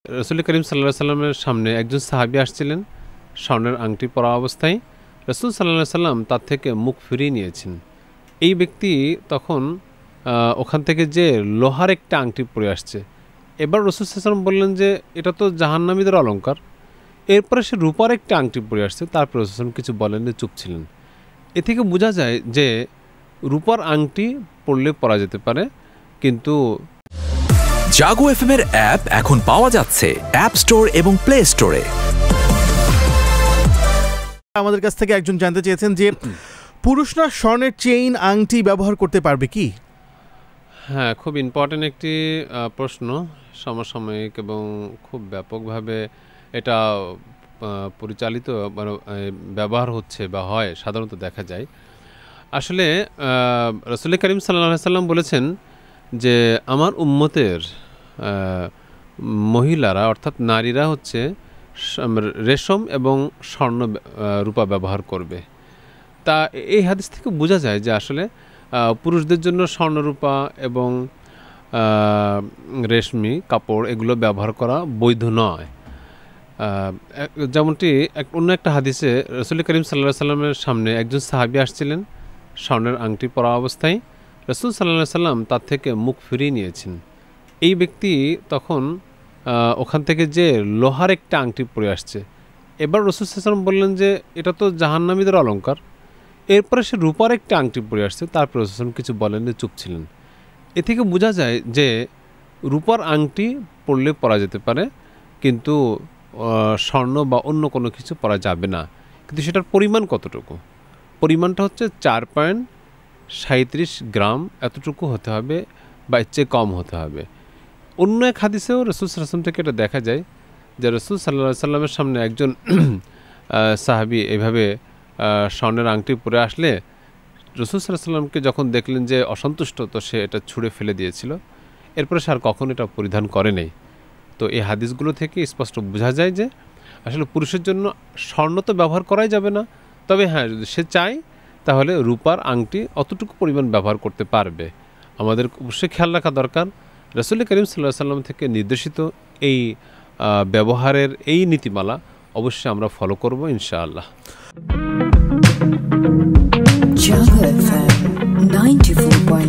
রাসূল করিম সাল্লাল্লাহু আলাইহি সাল্লামের সামনে একজন সাহাবী আসছিলেন স্বর্ণের আংটি পরা অবস্থায়। রাসূল সাল্লাল্লাহু আলাইহি সাল্লাম তার থেকে মুখ ফিরিয়ে নিয়েছেন। এই ব্যক্তি তখন ওখান থেকে যে লোহার একটা আংটি পরে আসছে। এবার রাসূল সাল্লাল্লাহু আলাইহি সাল্লাম বললেন যে এটা তো জাহান্নামীদের অলংকার। এরপরে সে রূপার একটা আংটি পরে আসছে, তারপর রাসূল সাল্লাল্লাহু আলাইহি সাল্লাম কিছু বলেননি, চুপ ছিলেন। এ থেকে বোঝা যায় যে রূপার আংটি পরলে পরা যেতে পারে, কিন্তু জাগো এফএম এর অ্যাপ এখন পাওয়া যাচ্ছে অ্যাপ স্টোর এবং প্লে স্টোরে। আমাদের কাছ থেকে একজন জানতে চেয়েছেন যে পুরুষরা স্বর্ণের চেইন আংটি ব্যবহার করতে পারবে কি? হ্যাঁ, খুব ইম্পর্টেন্ট একটি প্রশ্ন, সমসাময়িক এবং খুব ব্যাপকভাবে এটা পরিচালিত ব্যবহার হচ্ছে বা হয়, সাধারণত দেখা যায়। আসলে রাসূল করিম সাল্লাল্লাহু আলাইহি সাল্লাম বলেছেন যে আমার উম্মতের মহিলারা অর্থাৎ নারীরা হচ্ছে রেশম এবং স্বর্ণ রূপা ব্যবহার করবে। তা এই হাদিস থেকে বোঝা যায় যে আসলে পুরুষদের জন্য স্বর্ণরূপা এবং রেশমি কাপড় এগুলো ব্যবহার করা বৈধ নয়। যেমনটি অন্য একটা হাদিসে রাসূল করিম সাল্লাল্লাহু আলাইহি সাল্লামের সামনে একজন সাহাবী আসছিলেন স্বর্ণের আংটি পরা অবস্থায়। রাসূল সাল্লাল্লাহু আলাইহি সাল্লাম তার থেকে মুখ ফিরিয়ে নিয়েছেন। এই ব্যক্তি তখন ওখান থেকে যে লোহার একটা আংটি পরে আসছে। এবার রাসূল সাল্লাল্লাহু আলাইহি সাল্লাম বললেন যে এটা তো জাহান্নামীদের অলংকার। এরপরে সে রূপার একটা আংটি পরে আসছে, তারপর রাসূল সাল্লাল্লাহু আলাইহি সাল্লাম কিছু বলেননি, চুপ ছিলেন। এ থেকে বোঝা যায় যে রূপার আংটি পরলে পরা যেতে পারে, কিন্তু স্বর্ণ বা অন্য কোনো কিছু পরা যাবে না। কিন্তু সেটার পরিমাণ কতটুকু? পরিমাণটা হচ্ছে 4.37 গ্রাম এতটুকু হতে হবে বা এর চেয়ে কম হতে হবে। অন্য এক হাদিসেও রাসূল সাল্লাল্লাহু আলাইহি ওয়াসাল্লাম থেকে এটা দেখা যায় যে রাসূল সাল্লাল্লাহু আলাইহি সাল্লামের সামনে একজন সাহাবী এভাবে স্বর্ণের আংটি পরে আসলে রাসূল সাল্লাল্লাহু আলাইহি সাল্লামকে যখন দেখলেন যে অসন্তুষ্ট, তো সে এটা ছুঁড়ে ফেলে দিয়েছিল। এরপরে সে আর কখনো এটা পরিধান করে নাই। তো এই হাদিসগুলো থেকে স্পষ্ট বোঝা যায় যে আসলে পুরুষের জন্য স্বর্ণ তো ব্যবহার করাই যাবে না, তবে হ্যাঁ, যদি সে চায় তাহলে রূপার আংটি অতটুকু পরিমাণ ব্যবহার করতে পারবে। আমাদের অবশ্যই খেয়াল রাখা দরকার রাসূল করিম সাল্লাল্লাহু আলাইহি সাল্লাম থেকে নির্দেশিত এই ব্যবহারের এই নীতিমালা অবশ্যই আমরা ফলো করব ইনশাআল্লাহ।